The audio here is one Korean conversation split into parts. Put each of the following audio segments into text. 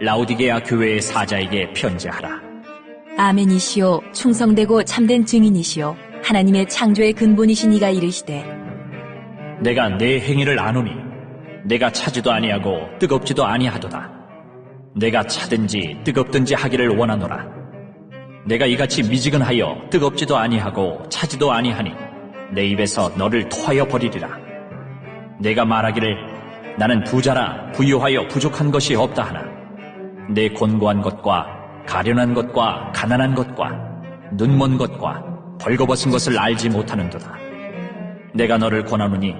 라오디게아 교회의 사자에게 편지하라. 아멘이시오 충성되고 참된 증인이시오 하나님의 창조의 근본이신 이가 이르시되 내가 내 행위를 아노니 내가 차지도 아니하고 뜨겁지도 아니하도다. 내가 차든지 뜨겁든지 하기를 원하노라. 내가 이같이 미지근하여 뜨겁지도 아니하고 차지도 아니하니 내 입에서 너를 토하여 버리리라. 내가 말하기를 나는 부자라 부유하여 부족한 것이 없다 하나 내 곤고한 것과 가련한 것과 가난한 것과 눈먼 것과 벌거벗은 것을 알지 못하는도다. 내가 너를 권하노니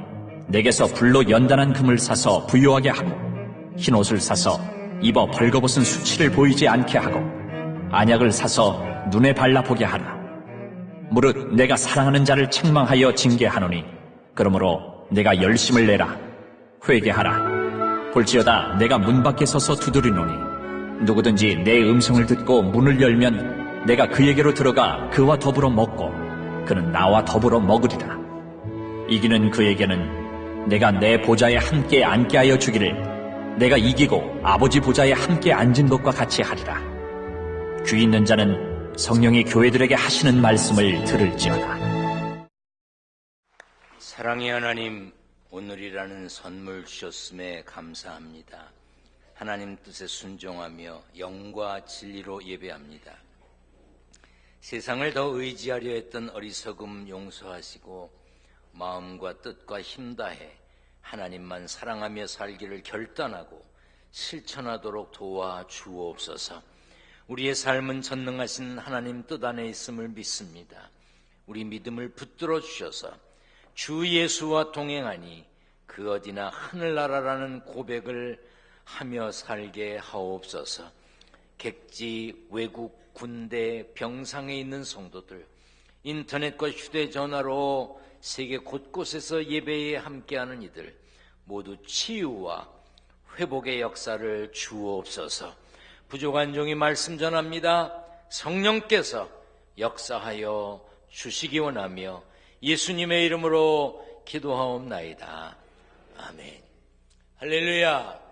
내게서 불로 연단한 금을 사서 부유하게 하고 흰옷을 사서 입어 벌거벗은 수치를 보이지 않게 하고 안약을 사서 눈에 발라보게 하라. 무릇 내가 사랑하는 자를 책망하여 징계하노니 그러므로 내가 열심을 내라. 회개하라. 볼지어다 내가 문 밖에 서서 두드리노니 누구든지 내 음성을 듣고 문을 열면 내가 그에게로 들어가 그와 더불어 먹고 그는 나와 더불어 먹으리라. 이기는 그에게는 내가 내 보좌에 함께 앉게 하여 주기를 내가 이기고 아버지 보좌에 함께 앉은 것과 같이 하리라. 귀 있는 자는 성령이 교회들에게 하시는 말씀을 들을지어다. 사랑의 하나님, 오늘이라는 선물 주셨음에 감사합니다. 하나님 뜻에 순종하며 영과 진리로 예배합니다. 세상을 더 의지하려 했던 어리석음 용서하시고 마음과 뜻과 힘 다해 하나님만 사랑하며 살기를 결단하고 실천하도록 도와주옵소서. 우리의 삶은 전능하신 하나님 뜻 안에 있음을 믿습니다. 우리 믿음을 붙들어 주셔서 주 예수와 동행하니 그 어디나 하늘나라라는 고백을 하며 살게 하옵소서. 객지, 외국, 군대, 병상에 있는 성도들, 인터넷과 휴대전화로 세계 곳곳에서 예배에 함께하는 이들 모두 치유와 회복의 역사를 주옵소서. 부족한 종이 말씀 전합니다. 성령께서 역사하여 주시기 원하며 예수님의 이름으로 기도하옵나이다. 아멘. 할렐루야.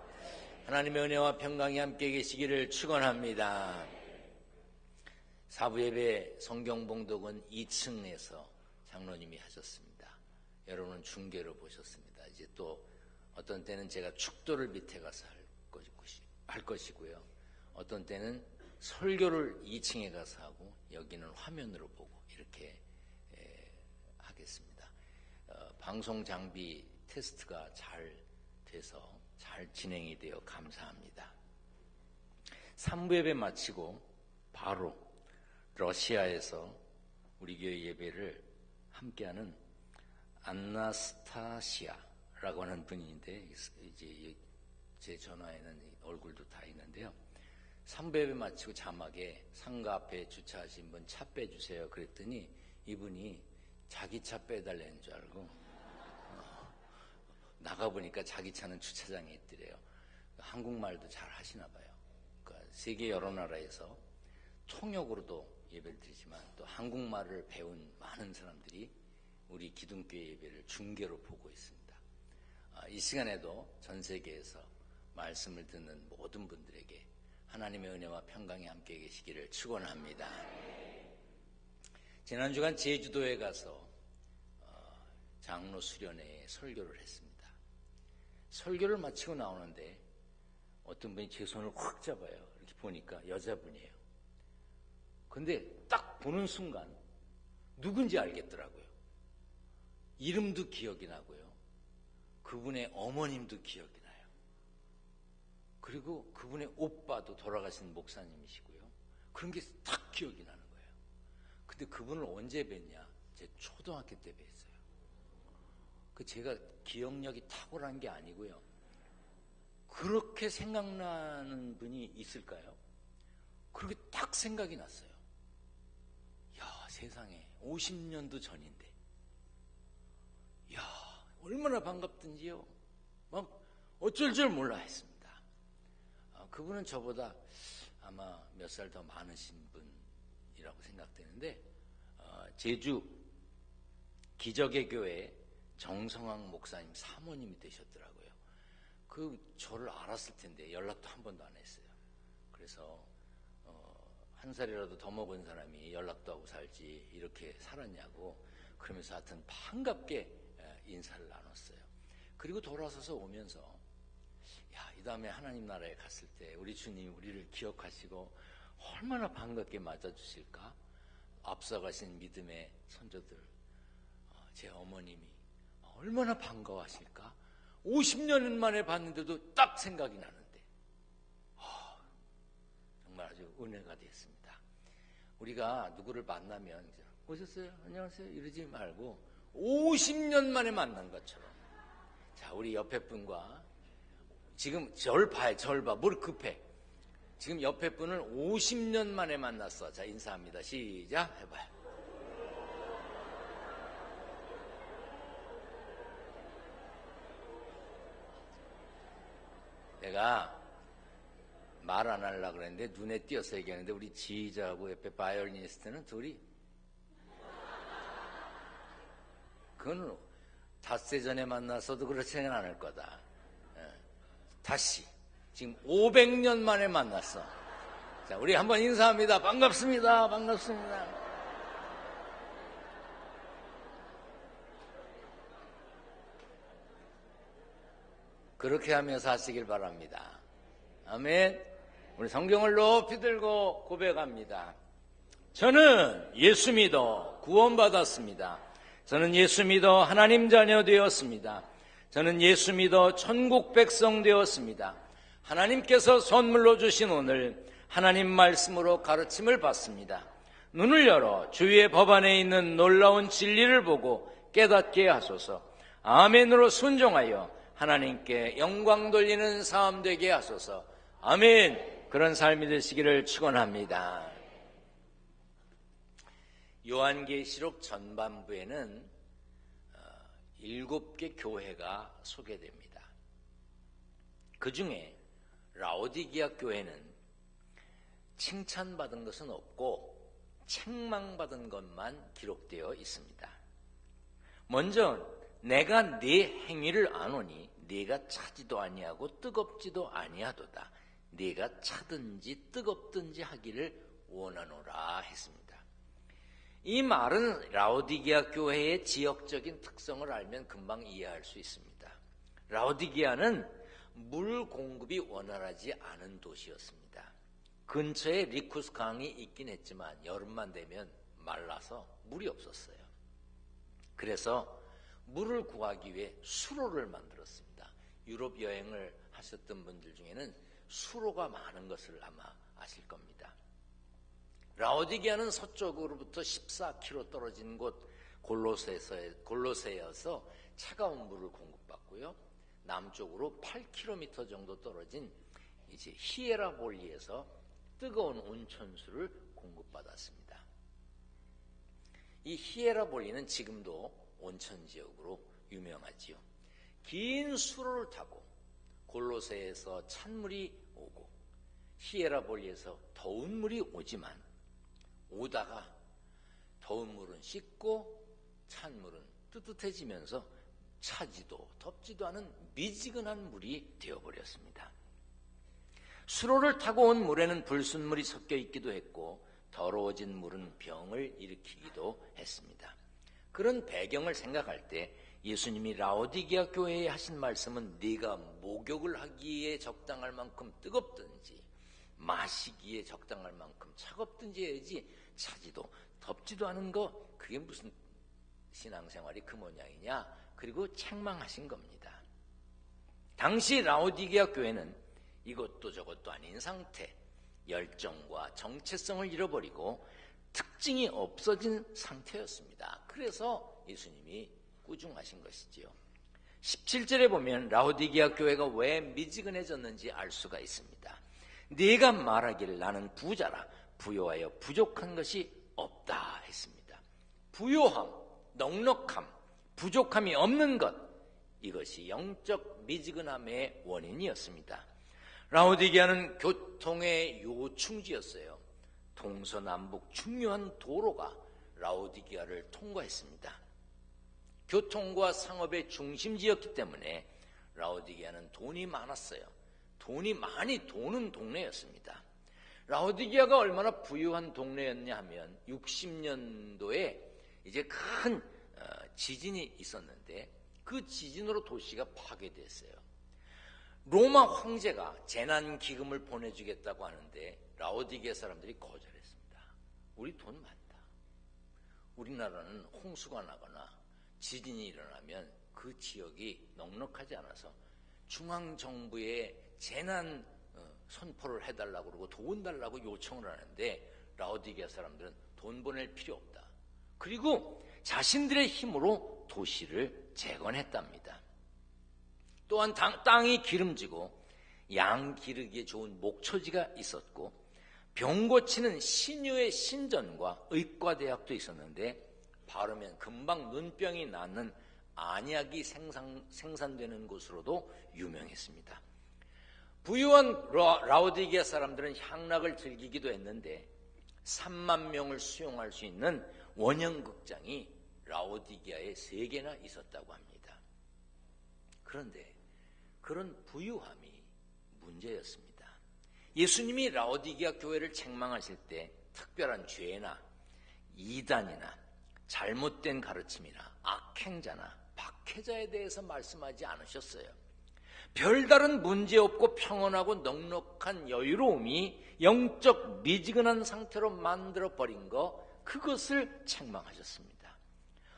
하나님의 은혜와 평강이 함께 계시기를 축원합니다. 사부예배 성경봉독은 2층에서 장로님이 하셨습니다. 여러분은 중계로 보셨습니다. 이제 또 어떤 때는 제가 축도를 밑에 가서 할 것이고요. 어떤 때는 설교를 2층에 가서 하고 여기는 화면으로 보고 이렇게 하겠습니다. 방송 장비 테스트가 잘 돼서 잘 진행이 되어 감사합니다. 3부 예배 마치고 바로 러시아에서 우리 교회 예배를 함께하는 안나스타시아라고 하는 분인데 이제 제 전화에는 얼굴도 다 있는데요. 3부 예배 마치고 자막에 상가 앞에 주차하신 분 차 빼주세요 그랬더니 이분이 자기 차 빼달라는 줄 알고 나가보니까 자기 차는 주차장에 있더래요. 한국말도 잘 하시나 봐요. 그러니까 세계 여러 나라에서 통역으로도 예배를 드리지만 또 한국말을 배운 많은 사람들이 우리 기둥교회 예배를 중계로 보고 있습니다. 이 시간에도 전 세계에서 말씀을 듣는 모든 분들에게 하나님의 은혜와 평강이 함께 계시기를 축원합니다. 지난 주간 제주도에 가서 장로 수련회에 설교를 했습니다. 설교를 마치고 나오는데 어떤 분이 제 손을 확 잡아요. 이렇게 보니까 여자분이에요. 근데 딱 보는 순간 누군지 알겠더라고요. 이름도 기억이 나고요. 그분의 어머님도 기억이 나요. 그리고 그분의 오빠도 돌아가신 목사님이시고요. 그런 게 딱 기억이 나는 거예요. 근데 그분을 언제 뵀냐? 제 초등학교 때 뵀어요. 제가 기억력이 탁월한 게 아니고요. 그렇게 생각나는 분이 있을까요? 그렇게 딱 생각이 났어요. 야, 세상에 50년도 전인데 야, 얼마나 반갑든지요. 막 어쩔 줄 몰라 했습니다. 그분은 저보다 아마 몇 살 더 많으신 분이라고 생각되는데 제주 기적의 교회 정성황 목사님 사모님이 되셨더라고요. 저를 알았을 텐데 연락도 한 번도 안 했어요. 그래서 한 살이라도 더 먹은 사람이 연락도 하고 살지 이렇게 살았냐고 그러면서 하여튼 반갑게 인사를 나눴어요. 그리고 돌아서서 오면서 이 다음에 하나님 나라에 갔을 때 우리 주님 우리를 기억하시고 얼마나 반갑게 맞아주실까? 앞서가신 믿음의 선조들, 제 어머님이 얼마나 반가워하실까? 50년 만에 봤는데도 딱 생각이 나는데 정말 아주 은혜가 됐습니다. 우리가 누구를 만나면 오셨어요? 안녕하세요? 이러지 말고 50년 만에 만난 것처럼 자, 우리 옆에 분과 지금 절 봐. 뭘 급해. 지금 옆에 분을 50년 만에 만났어. 자, 인사합니다. 시작 해봐요. 내가 말 안 하려고 그랬는데 눈에 띄어서 얘기하는데 우리 지휘자하고 옆에 바이올리니스트는 둘이 그건 닷새 전에 만났어도 그렇지는 않을 거다. 다시 지금 500년 만에 만났어. 자, 우리 한번 인사합니다. 반갑습니다. 반갑습니다. 그렇게 하며 사시길 바랍니다. 아멘. 우리 성경을 높이 들고 고백합니다. 저는 예수 믿어 구원받았습니다. 저는 예수 믿어 하나님 자녀 되었습니다. 저는 예수 믿어 천국 백성 되었습니다. 하나님께서 선물로 주신 오늘 하나님 말씀으로 가르침을 받습니다. 눈을 열어 주위의 법안에 있는 놀라운 진리를 보고 깨닫게 하소서. 아멘으로 순종하여 하나님께 영광 돌리는 삶 되게 하소서. 아멘. 그런 삶이 되시기를 축원합니다. 요한계시록 전반부에는 7개 교회가 소개됩니다. 그 중에 라오디게아 교회는 칭찬받은 것은 없고 책망받은 것만 기록되어 있습니다. 먼저 내가 네 행위를 아노니 네가 차지도 아니하고 뜨겁지도 아니하도다. 네가 차든지 뜨겁든지 하기를 원하노라 했습니다. 이 말은 라오디게아 교회의 지역적인 특성을 알면 금방 이해할 수 있습니다. 라오디게아는 물 공급이 원활하지 않은 도시였습니다. 근처에 리쿠스 강이 있긴 했지만 여름만 되면 말라서 물이 없었어요. 그래서 물을 구하기 위해 수로를 만들었습니다. 유럽 여행을 하셨던 분들 중에는 수로가 많은 것을 아마 아실 겁니다. 라오디게아는 서쪽으로부터 14km 떨어진 곳 골로새여서 차가운 물을 공급받고요. 남쪽으로 8km 정도 떨어진 이제 히에라볼리에서 뜨거운 온천수를 공급받았습니다. 이 히에라볼리는 지금도 온천 지역으로 유명하지요. 긴 수로를 타고 골로새에서 찬물이 오고 히에라볼리에서 더운 물이 오지만 오다가 더운 물은 식고 찬 물은 뜨뜻해지면서 차지도 덥지도 않은 미지근한 물이 되어버렸습니다. 수로를 타고 온 물에는 불순물이 섞여 있기도 했고 더러워진 물은 병을 일으키기도 했습니다. 그런 배경을 생각할 때 예수님이 라오디게아 교회에 하신 말씀은 네가 목욕을 하기에 적당할 만큼 뜨겁든지 마시기에 적당할 만큼 차갑든지 해야지 차지도 덥지도 않은 거 그게 무슨 신앙생활이 그 모양이냐. 그리고 책망하신 겁니다. 당시 라오디게아 교회는 이것도 저것도 아닌 상태, 열정과 정체성을 잃어버리고 특징이 없어진 상태였습니다. 그래서 예수님이 꾸중하신 것이지요. 17절에 보면 라오디게아 교회가 왜 미지근해졌는지 알 수가 있습니다. 네가 말하기를 나는 부자라 부요하여 부족한 것이 없다 했습니다. 부요함, 넉넉함, 부족함이 없는 것, 이것이 영적 미지근함의 원인이었습니다. 라오디게아는 교통의 요충지였어요. 동서남북 중요한 도로가 라오디게아를 통과했습니다. 교통과 상업의 중심지였기 때문에 라오디게아는 돈이 많았어요. 돈이 많이 도는 동네였습니다. 라오디게아가 얼마나 부유한 동네였냐 하면 60년도에 이제 큰 지진이 있었는데 그 지진으로 도시가 파괴됐어요. 로마 황제가 재난 기금을 보내주겠다고 하는데 라오디게아 사람들이 거절했습니다. 우리 돈 많다. 우리나라는 홍수가 나거나 지진이 일어나면 그 지역이 넉넉하지 않아서 중앙정부에 재난 선포를 해달라고 그러고 돈 달라고 요청을 하는데 라오디게아 사람들은 돈 보낼 필요 없다. 그리고 자신들의 힘으로 도시를 재건했답니다. 또한 땅이 기름지고 양 기르기에 좋은 목초지가 있었고 병 고치는 신유의 신전과 의과대학도 있었는데 바르면 금방 눈병이 낫는 안약이 생산되는 곳으로도 유명했습니다. 부유한 라오디게아 사람들은 향락을 즐기기도 했는데 3만 명을 수용할 수 있는 원형극장이 라오디게아에 3개나 있었다고 합니다. 그런데 그런 부유함이 문제였습니다. 예수님이 라오디게아 교회를 책망하실 때 특별한 죄나 이단이나 잘못된 가르침이나 악행자나 박해자에 대해서 말씀하지 않으셨어요. 별다른 문제없고 평온하고 넉넉한 여유로움이 영적 미지근한 상태로 만들어버린 그것을 책망하셨습니다.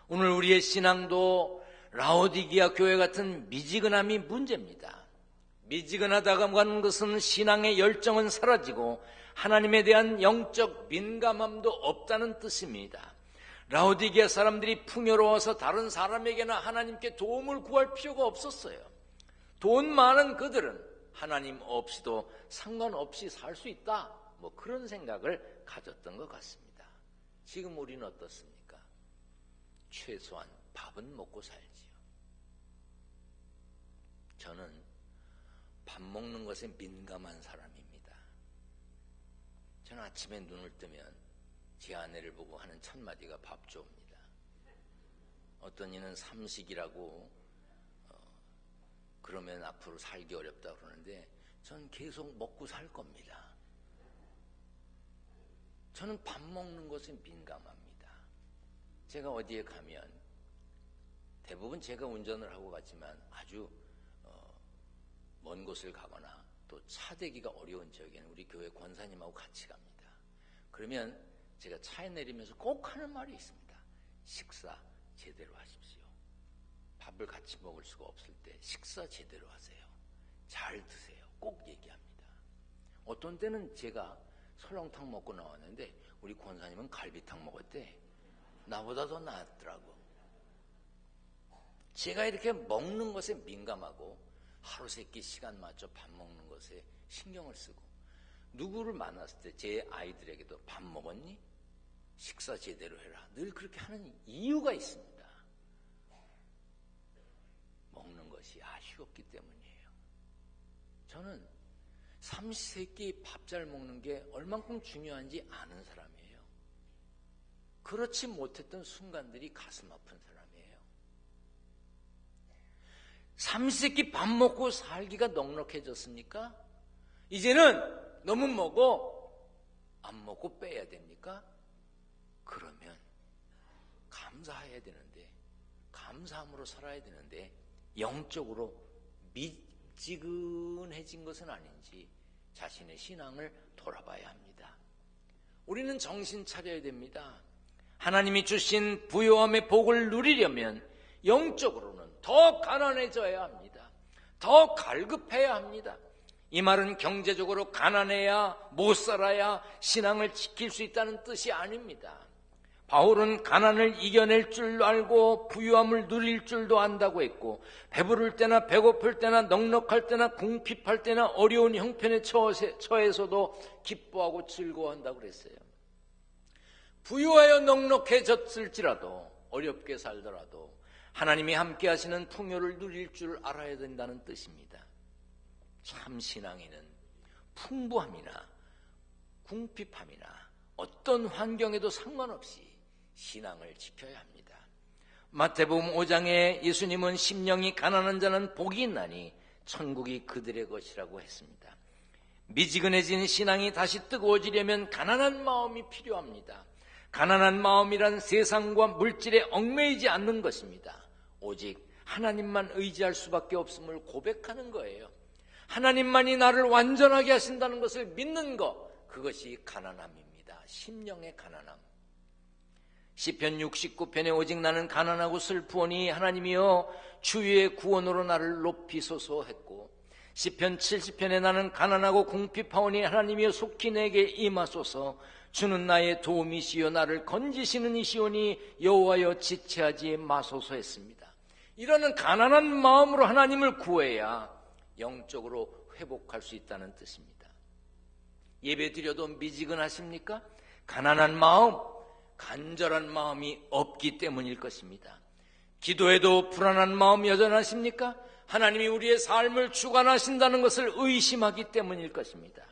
오늘 우리의 신앙도 라오디게아 교회 같은 미지근함이 문제입니다. 미지근하다고 하는 것은 신앙의 열정은 사라지고 하나님에 대한 영적 민감함도 없다는 뜻입니다. 라오디게아 사람들이 풍요로워서 다른 사람에게나 하나님께 도움을 구할 필요가 없었어요. 돈 많은 그들은 하나님 없이도 상관없이 살 수 있다, 그런 생각을 가졌던 것 같습니다. 지금 우리는 어떻습니까? 최소한 밥은 먹고 살지요. 저는 밥 먹는 것에 민감한 사람입니다. 저는 아침에 눈을 뜨면 제 아내를 보고 하는 첫 마디가 밥 줘입니다. 어떤 이는 삼식이라고 그러면 앞으로 살기 어렵다 그러는데 전 계속 먹고 살 겁니다. 저는 밥 먹는 것에 민감합니다. 제가 어디에 가면 대부분 제가 운전을 하고 갔지만 아주 먼 곳을 가거나 또 차 대기가 어려운 지역에는 우리 교회 권사님하고 같이 갑니다. 그러면 제가 차에 내리면서 꼭 하는 말이 있습니다. 식사 제대로 하십시오. 밥을 같이 먹을 수가 없을 때 식사 제대로 하세요. 잘 드세요. 꼭 얘기합니다. 어떤 때는 제가 설렁탕 먹고 나왔는데 우리 권사님은 갈비탕 먹었대. 나보다 더 나았더라고. 제가 이렇게 먹는 것에 민감하고 하루 세끼 시간 맞춰 밥 먹는 것에 신경을 쓰고 누구를 만났을 때 제 아이들에게도 밥 먹었니? 식사 제대로 해라. 늘 그렇게 하는 이유가 있습니다. 먹는 것이 아쉬웠기 때문이에요. 저는 삼시세끼 밥 잘 먹는 게 얼만큼 중요한지 아는 사람이에요. 그렇지 못했던 순간들이 가슴 아픈 사람이에요. 삼시세끼 밥 먹고 살기가 넉넉해졌습니까? 이제는 너무 먹어 안 먹고 빼야 됩니까? 그러면 감사해야 되는데 감사함으로 살아야 되는데 영적으로 미지근해진 것은 아닌지 자신의 신앙을 돌아봐야 합니다. 우리는 정신 차려야 됩니다. 하나님이 주신 부요함의 복을 누리려면 영적으로는 더 가난해져야 합니다. 더 갈급해야 합니다. 이 말은 경제적으로 가난해야 못 살아야 신앙을 지킬 수 있다는 뜻이 아닙니다. 바울은 가난을 이겨낼 줄 알고 부유함을 누릴 줄도 안다고 했고 배부를 때나 배고플 때나 넉넉할 때나 궁핍할 때나 어려운 형편에 처해서도 기뻐하고 즐거워한다고 그랬어요. 부유하여 넉넉해졌을지라도 어렵게 살더라도 하나님이 함께 하시는 풍요를 누릴 줄 알아야 된다는 뜻입니다. 참 신앙인은 풍부함이나 궁핍함이나 어떤 환경에도 상관없이 신앙을 지켜야 합니다. 마태복음 5장에 예수님은 심령이 가난한 자는 복이 있나니 천국이 그들의 것이라고 했습니다. 미지근해진 신앙이 다시 뜨거워지려면 가난한 마음이 필요합니다. 가난한 마음이란 세상과 물질에 얽매이지 않는 것입니다. 오직 하나님만 의지할 수밖에 없음을 고백하는 거예요. 하나님만이 나를 완전하게 하신다는 것을 믿는 것, 그것이 가난함입니다. 심령의 가난함. 시편 69편에 오직 나는 가난하고 슬프오니 하나님이여 주의 구원으로 나를 높이소서 했고, 시편 70편에 나는 가난하고 궁핍하오니 하나님이여 속히 내게 임하소서. 주는 나의 도움이시여 나를 건지시는 이시오니 여호와여 지체하지 마소서 했습니다. 이러는 가난한 마음으로 하나님을 구해야 영적으로 회복할 수 있다는 뜻입니다. 예배 드려도 미지근하십니까? 가난한 마음, 간절한 마음이 없기 때문일 것입니다. 기도해도 불안한 마음 여전하십니까? 하나님이 우리의 삶을 주관하신다는 것을 의심하기 때문일 것입니다.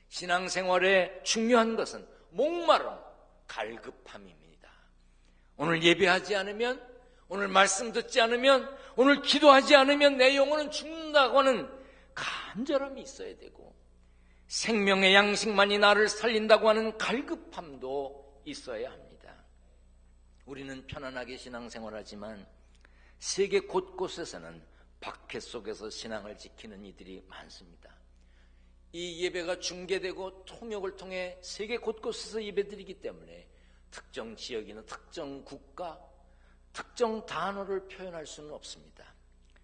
신앙생활에 중요한 것은 목마름, 갈급함입니다. 오늘 예배하지 않으면, 오늘 말씀 듣지 않으면, 오늘 기도하지 않으면 내 영혼은 죽는다고 하는 간절함이 있어야 되고, 생명의 양식만이 나를 살린다고 하는 갈급함도 있어야 합니다. 우리는 편안하게 신앙생활하지만 세계 곳곳에서는 박해 속에서 신앙을 지키는 이들이 많습니다. 이 예배가 중계되고 통역을 통해 세계 곳곳에서 예배드리기 때문에 특정 지역이나 특정 국가, 특정 단어를 표현할 수는 없습니다.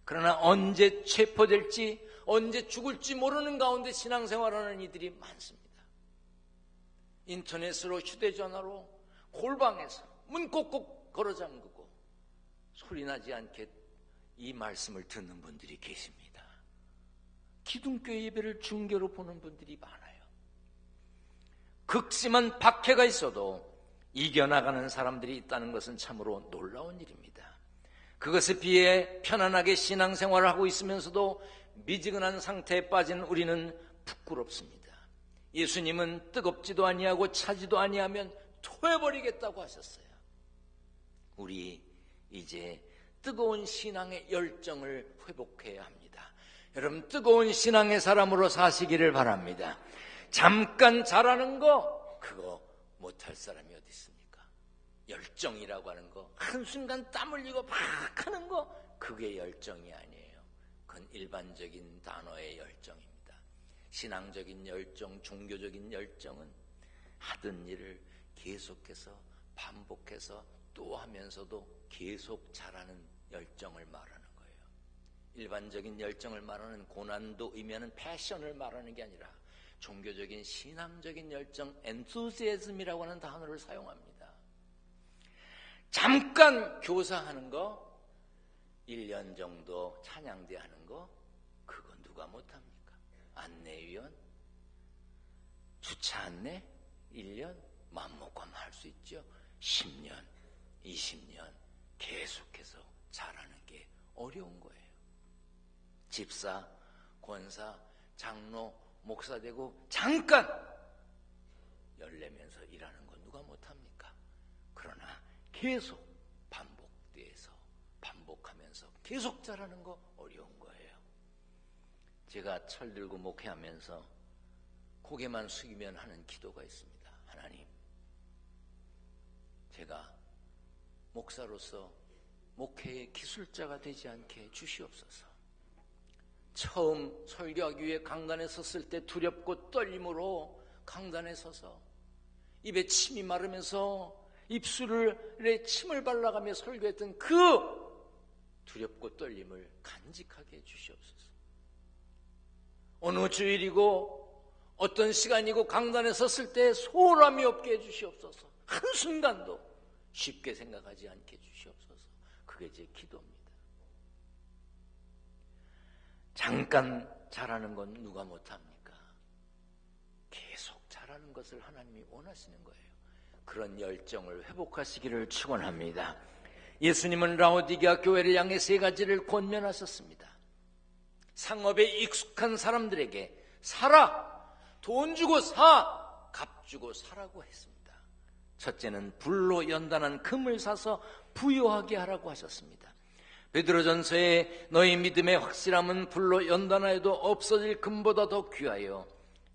그러나 언제 체포될지, 언제 죽을지 모르는 가운데 신앙생활하는 이들이 많습니다. 인터넷으로, 휴대전화로, 골방에서 문 꼭꼭 걸어 잠그고 소리나지 않게 이 말씀을 듣는 분들이 계십니다. 기둥교회 예배를 중계로 보는 분들이 많아요. 극심한 박해가 있어도 이겨나가는 사람들이 있다는 것은 참으로 놀라운 일입니다. 그것에 비해 편안하게 신앙생활을 하고 있으면서도 미지근한 상태에 빠진 우리는 부끄럽습니다. 예수님은 뜨겁지도 아니하고 차지도 아니하면 토해버리겠다고 하셨어요. 우리 이제 뜨거운 신앙의 열정을 회복해야 합니다. 여러분, 뜨거운 신앙의 사람으로 사시기를 바랍니다. 잠깐 잘하는 거, 그거 못할 사람이 어디 있습니까? 열정이라고 하는 거, 한순간 땀 흘리고 막 하는 거, 그게 열정이 아니에요. 그건 일반적인 단어의 열정입니다. 신앙적인 열정, 종교적인 열정은 하던 일을 계속해서 반복해서 또 하면서도 계속 잘하는 열정을 말하는 거예요. 일반적인 열정을 말하는 고난도 의미하는 패션을 말하는 게 아니라 종교적인 신앙적인 열정, enthusiasm이라고 하는 단어를 사용합니다. 잠깐 교사하는 거, 1년 정도 찬양대 하는 거, 그거 누가 못합니까? 안내위원, 주차 안내 1년 맘먹고 하면 할 수 있죠. 10년, 20년 계속해서 잘하는 게 어려운 거예요. 집사, 권사, 장로, 목사 되고 잠깐 열내면서 일하는 거 누가 못합니까? 그러나 계속 반복돼서 반복하면서 계속 잘하는 거 어려운 거예요. 제가 철들고 목회하면서 고개만 숙이면 하는 기도가 있습니다. 하나님, 제가 목사로서 목회의 기술자가 되지 않게 주시옵소서. 처음 설교하기 위해 강단에 섰을 때 두렵고 떨림으로 강단에 서서 입에 침이 마르면서 입술에 침을 발라가며 설교했던 그 두렵고 떨림을 간직하게 해주시옵소서. 어느 주일이고 어떤 시간이고 강단에 섰을 때 소홀함이 없게 해주시옵소서. 한순간도 쉽게 생각하지 않게 해주시옵소서. 그게 제 기도입니다. 잠깐 잘하는 건 누가 못합니까? 계속 잘하는 것을 하나님이 원하시는 거예요. 그런 열정을 회복하시기를 축원합니다. 예수님은 라오디게아 교회를 향해 3가지를 권면하셨습니다. 상업에 익숙한 사람들에게 사라! 돈 주고 사! 값 주고 사라고 했습니다. 첫째는 불로 연단한 금을 사서 부요하게 하라고 하셨습니다. 베드로전서에 너희 믿음의 확실함은 불로 연단하여도 없어질 금보다 더 귀하여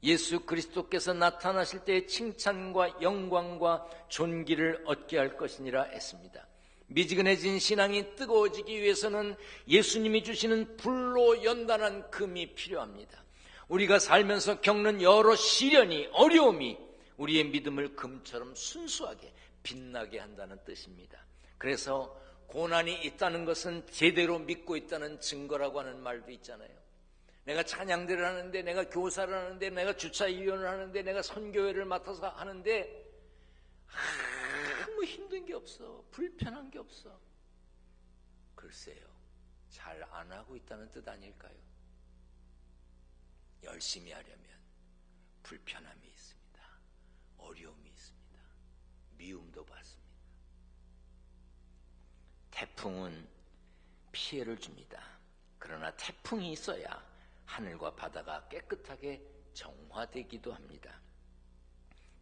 예수 그리스도께서 나타나실 때의 칭찬과 영광과 존귀를 얻게 할 것이니라 했습니다. 미지근해진 신앙이 뜨거워지기 위해서는 예수님이 주시는 불로 연단한 금이 필요합니다. 우리가 살면서 겪는 여러 시련이, 어려움이 우리의 믿음을 금처럼 순수하게 빛나게 한다는 뜻입니다. 그래서 고난이 있다는 것은 제대로 믿고 있다는 증거라고 하는 말도 있잖아요. 내가 찬양대를 하는데, 내가 교사를 하는데, 내가 주차위원을 하는데, 내가 선교회를 맡아서 하는데 아무 힘든 게 없어. 불편한 게 없어. 글쎄요, 잘 안 하고 있다는 뜻 아닐까요? 열심히 하려면 불편함이 있습니다. 어려움이 있습니다. 미움도 받습니다. 태풍은 피해를 줍니다. 그러나 태풍이 있어야 하늘과 바다가 깨끗하게 정화되기도 합니다.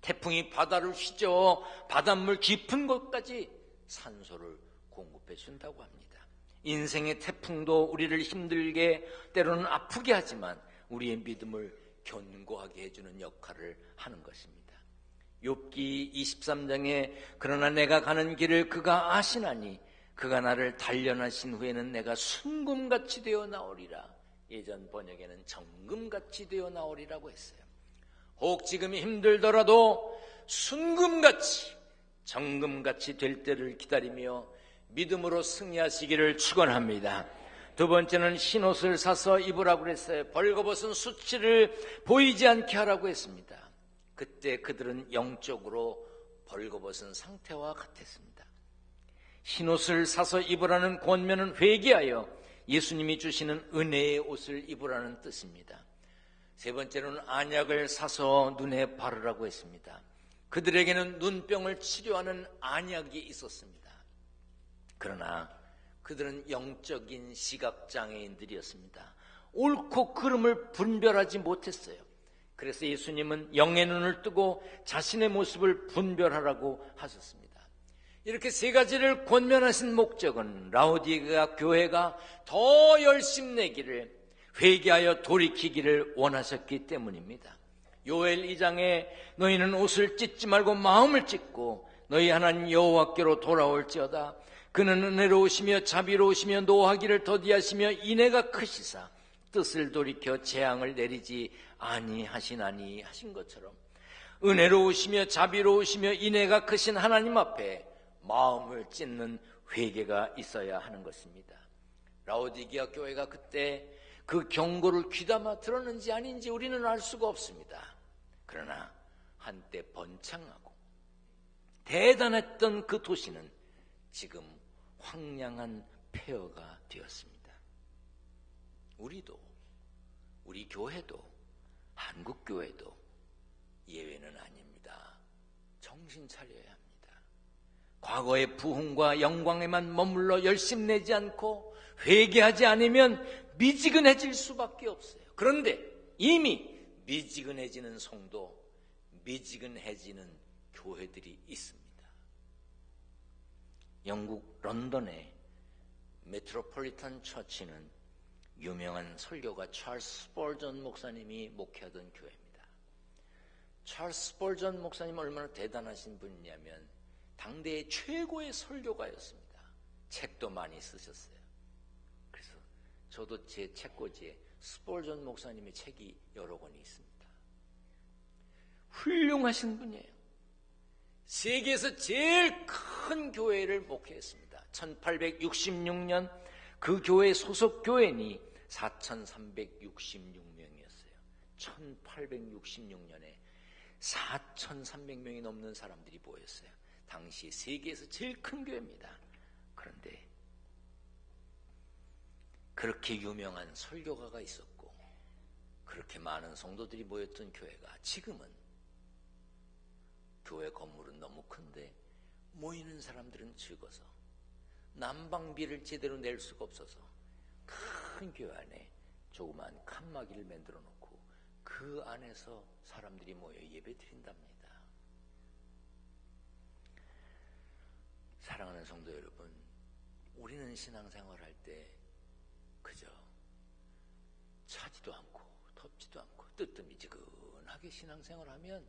태풍이 바다를 휘저어 바닷물 깊은 곳까지 산소를 공급해 준다고 합니다. 인생의 태풍도 우리를 힘들게, 때로는 아프게 하지만 우리의 믿음을 견고하게 해주는 역할을 하는 것입니다. 욥기 23장에 그러나 내가 가는 길을 그가 아시나니 그가 나를 단련하신 후에는 내가 순금같이 되어 나오리라. 예전 번역에는 정금같이 되어 나오리라고 했어요. 혹 지금 힘들더라도 순금같이, 정금같이 될 때를 기다리며 믿음으로 승리하시기를 축원합니다. 두 번째는 흰옷을 사서 입으라고 그랬어요. 벌거벗은 수치를 보이지 않게 하라고 했습니다. 그때 그들은 영적으로 벌거벗은 상태와 같았습니다. 흰옷을 사서 입으라는 권면은 회개하여 예수님이 주시는 은혜의 옷을 입으라는 뜻입니다. 세 번째로는 안약을 사서 눈에 바르라고 했습니다. 그들에게는 눈병을 치료하는 안약이 있었습니다. 그러나 그들은 영적인 시각장애인들이었습니다. 옳고 그름을 분별하지 못했어요. 그래서 예수님은 영의 눈을 뜨고 자신의 모습을 분별하라고 하셨습니다. 이렇게 세 가지를 권면하신 목적은 라오디게아 교회가 더 열심내기를, 회개하여 돌이키기를 원하셨기 때문입니다. 요엘 2장에 너희는 옷을 찢지 말고 마음을 찢고 너희 하나님 여호와께로 돌아올지어다. 그는 은혜로우시며 자비로우시며 노하기를 더디하시며 인애가 크시사 뜻을 돌이켜 재앙을 내리지 아니하시나니 하신 것처럼 은혜로우시며 자비로우시며 인애가 크신 하나님 앞에 마음을 찢는 회개가 있어야 하는 것입니다. 라오디게아 교회가 그때 그 경고를 귀담아 들었는지 아닌지 우리는 알 수가 없습니다. 그러나 한때 번창하고 대단했던 그 도시는 지금 황량한 폐허가 되었습니다. 우리도, 우리 교회도, 한국 교회도 예외는 아닙니다. 정신 차려야 합니다. 과거의 부흥과 영광에만 머물러 열심내지 않고 회개하지 않으면 미지근해질 수밖에 없어요. 그런데 이미 미지근해지는 성도, 미지근해지는 교회들이 있습니다. 영국 런던의 메트로폴리탄 처치는 유명한 설교가 찰스 스펄전 목사님이 목회하던 교회입니다. 찰스 스펄전 목사님은 얼마나 대단하신 분이냐면 당대의 최고의 설교가였습니다. 책도 많이 쓰셨어요. 그래서 저도 제 책꽂이에 스펄전 목사님의 책이 여러 권이 있습니다. 훌륭하신 분이에요. 세계에서 제일 큰 교회를 목회했습니다. 1866년 그 교회 소속 교인이 4,366명이었어요. 1866년에 4,300명이 넘는 사람들이 모였어요. 당시 세계에서 제일 큰 교회입니다. 그런데 그렇게 유명한 설교가가 있었고 그렇게 많은 성도들이 모였던 교회가 지금은 교회 건물은 너무 큰데 모이는 사람들은 적어서 난방비를 제대로 낼 수가 없어서 큰 교회 안에 조그만 칸막이를 만들어 놓고 그 안에서 사람들이 모여 예배 드린답니다. 사랑하는 성도 여러분, 우리는 신앙생활 할 때 그저 차지도 않고 덥지도 않고 뜨뜻미지근하게 신앙생활하면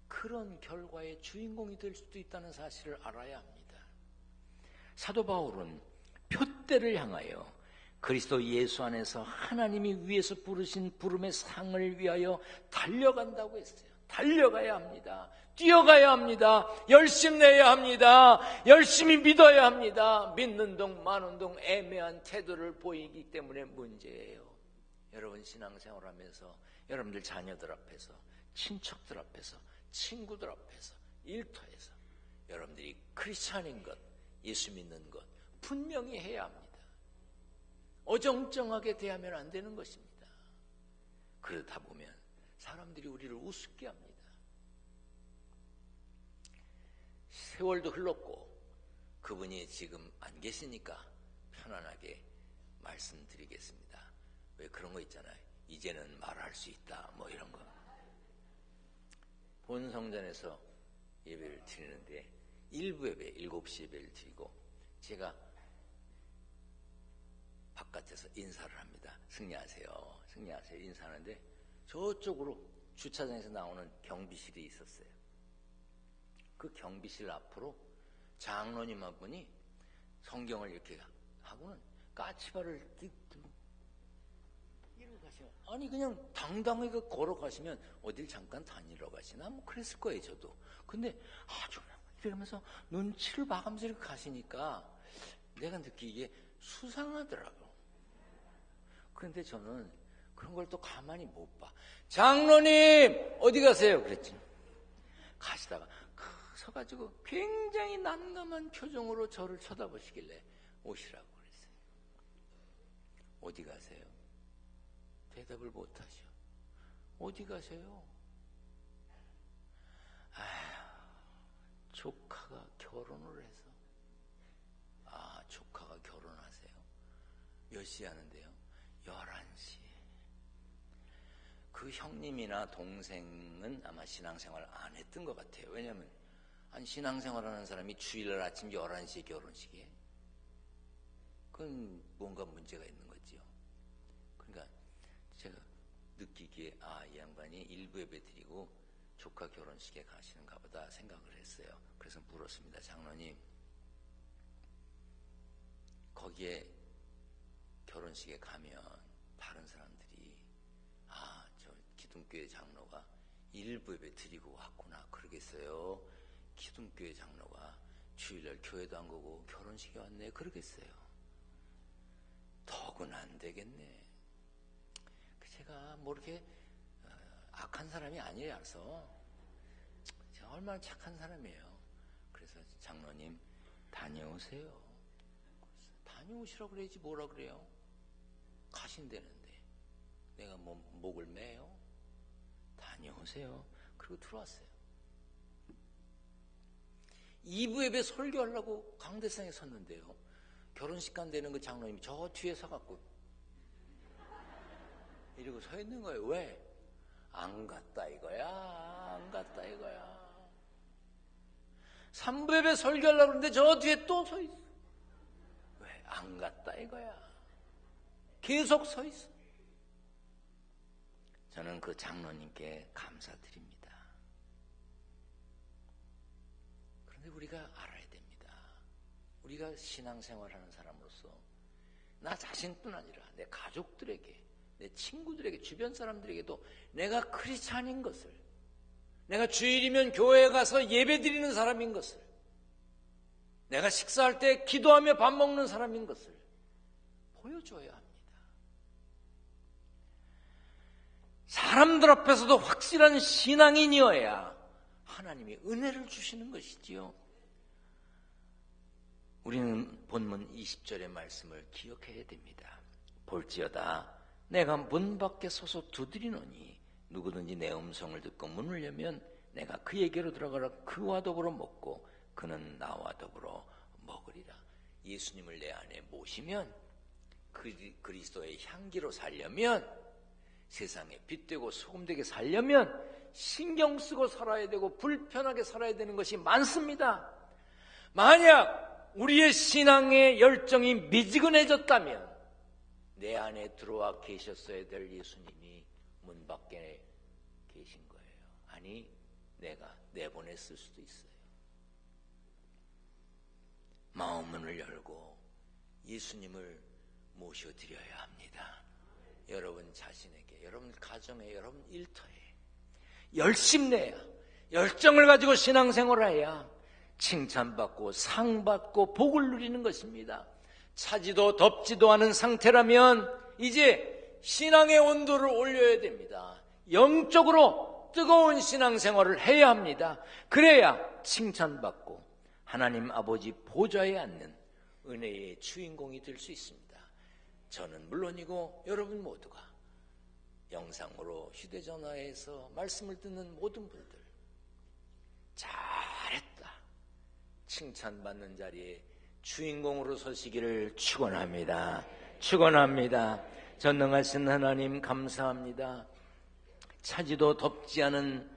그런 결과의 주인공이 될 수도 있다는 사실을 알아야 합니다. 사도 바울은 표대를 향하여 그리스도 예수 안에서 하나님이 위에서 부르신 부름의 상을 위하여 달려간다고 했어요. 달려가야 합니다. 뛰어가야 합니다. 열심내야 합니다. 열심히 믿어야 합니다. 믿는 동 마는 동 애매한 태도를 보이기 때문에 문제예요. 여러분 신앙생활하면서 여러분들 자녀들 앞에서, 친척들 앞에서, 친구들 앞에서, 일터에서 여러분들이 크리스찬인 것, 예수 믿는 것 분명히 해야 합니다. 어정쩡하게 대하면 안 되는 것입니다. 그러다 보면 사람들이 우리를 우습게 합니다. 세월도 흘렀고 그분이 지금 안 계시니까 편안하게 말씀드리겠습니다. 왜 그런 거 있잖아요. 이제는 말할 수 있다 뭐 이런 거. 본성전에서 예배를 드리는데 일부 예배 7시 예배를 드리고 제가 바깥에서 인사를 합니다. 승리하세요. 승리하세요. 인사하는데 저쪽으로 주차장에서 나오는 경비실이 있었어요. 그 경비실 앞으로 장로님 한 분이 성경을 이렇게 하고는 까치발을 들고 이러고 가시면, 아니 그냥 당당하게 걸어가시면 어딜 잠깐 다니러 가시나 뭐 그랬을 거예요. 저도. 근데 아주 이러면서 눈치를 봐가면서 이렇게 가시니까 내가 느끼기에 수상하더라고. 그런데 저는 그런 걸 또 가만히 못 봐. 장로님 어디 가세요? 그랬지. 가시다가 서가지고 굉장히 난감한 표정으로 저를 쳐다보시길래 오시라고 그랬어요. 어디 가세요? 대답을 못 하셔. 어디 가세요? 조카가 결혼을 해서. 조카가 결혼하세요? 몇 시에 하는데요? 11시. 그 형님이나 동생은 아마 신앙생활 안 했던 것 같아요. 왜냐하면 신앙생활하는 사람이 주일날 아침 11시에 결혼식이에요. 그건 뭔가 문제가 있는 거지요. 그러니까 제가 느끼기에 이 양반이 일부 예배 드리고 조카 결혼식에 가시는가 보다 생각을 했어요. 그래서 물었습니다. 장로님, 거기에 결혼식에 가면 다른 사람들이 저 기둥교회 장로가 일부 예배 드리고 왔구나 그러겠어요. 기둥교회 장로가 주일날 교회도 안 가고 결혼식에 왔네 그러겠어요. 더구나 안 되겠네. 제가 뭐 이렇게 악한 사람이 아니라서 제가 얼마나 착한 사람이에요. 그래서 장로님 다녀오세요. 다녀오시라고 그래야지 뭐라 그래요. 가신다는데 내가 뭐 목을 매요. 다녀오세요. 그리고 들어왔어요. 2부 예배 설교하려고 강대상에 섰는데요. 결혼식 간다는 그 장로님이 저 뒤에 서갖고 이러고 서 있는 거예요. 왜? 안 갔다 이거야. 안 갔다 이거야. 3부 예배 설교하려고 그러는데 저 뒤에 또 서 있어. 왜? 안 갔다 이거야. 계속 서 있어. 저는 그 장로님께 감사드립니다. 그런데 우리가 알아야 됩니다. 우리가 신앙생활하는 사람으로서 나 자신뿐 아니라 내 가족들에게, 내 친구들에게, 주변 사람들에게도 내가 크리스찬인 것을, 내가 주일이면 교회에 가서 예배드리는 사람인 것을, 내가 식사할 때 기도하며 밥 먹는 사람인 것을 보여줘야 합니다. 사람들 앞에서도 확실한 신앙인이어야 하나님이 은혜를 주시는 것이지요. 우리는 본문 20절의 말씀을 기억해야 됩니다. 볼지어다 내가 문 밖에 서서 두드리노니 누구든지 내 음성을 듣고 문을 열면 내가 그에게로 들어가라 그와 더불어 먹고 그는 나와 더불어 먹으리라. 예수님을 내 안에 모시면 그리스도의 향기로 살려면, 세상에 빛되고 소금되게 살려면 신경 쓰고 살아야 되고 불편하게 살아야 되는 것이 많습니다. 만약 우리의 신앙의 열정이 미지근해졌다면 내 안에 들어와 계셨어야 될 예수님이 문 밖에 계신 거예요. 아니, 내가 내보냈을 수도 있어요. 마음문을 열고 예수님을 모셔드려야 합니다. 여러분 자신에게, 여러분 가정에, 여러분 일터에 열심내야, 열정을 가지고 신앙생활해야 칭찬받고 상받고 복을 누리는 것입니다. 차지도 덥지도 않은 상태라면 이제 신앙의 온도를 올려야 됩니다. 영적으로 뜨거운 신앙생활을 해야 합니다. 그래야 칭찬받고 하나님 아버지 보좌에 앉는 은혜의 주인공이 될 수 있습니다. 저는 물론이고 여러분 모두가 영상으로 휴대전화에서 말씀을 듣는 모든 분들 잘했다, 칭찬받는 자리에 주인공으로 서시기를 축원합니다. 축원합니다. 전능하신 하나님 감사합니다. 차지도 덥지 않은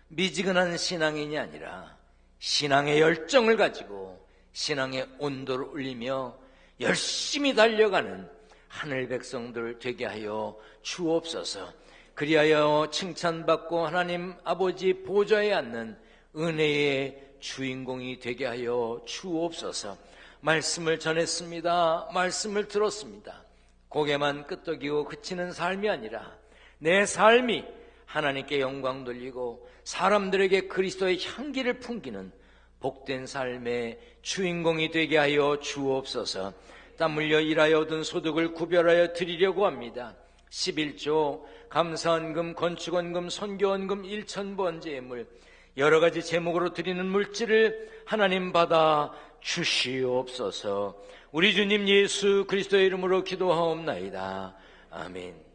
미지근한 신앙인이 아니라 신앙의 열정을 가지고 신앙의 온도를 올리며 열심히 달려가는 하늘 백성들 되게 하여 주옵소서. 그리하여 칭찬받고 하나님 아버지 보좌에 앉는 은혜의 주인공이 되게 하여 주옵소서. 말씀을 전했습니다. 말씀을 들었습니다. 고개만 끄덕이고 그치는 삶이 아니라 내 삶이 하나님께 영광 돌리고 사람들에게 그리스도의 향기를 풍기는 복된 삶의 주인공이 되게 하여 주옵소서. 땀 흘려 일하여 얻은 소득을 구별하여 드리려고 합니다. 11조, 감사헌금, 건축헌금, 선교헌금, 1,000번째 예물, 여러 가지 제목으로 드리는 물질을 하나님 받아 주시옵소서. 우리 주님 예수 그리스도의 이름으로 기도하옵나이다. 아멘.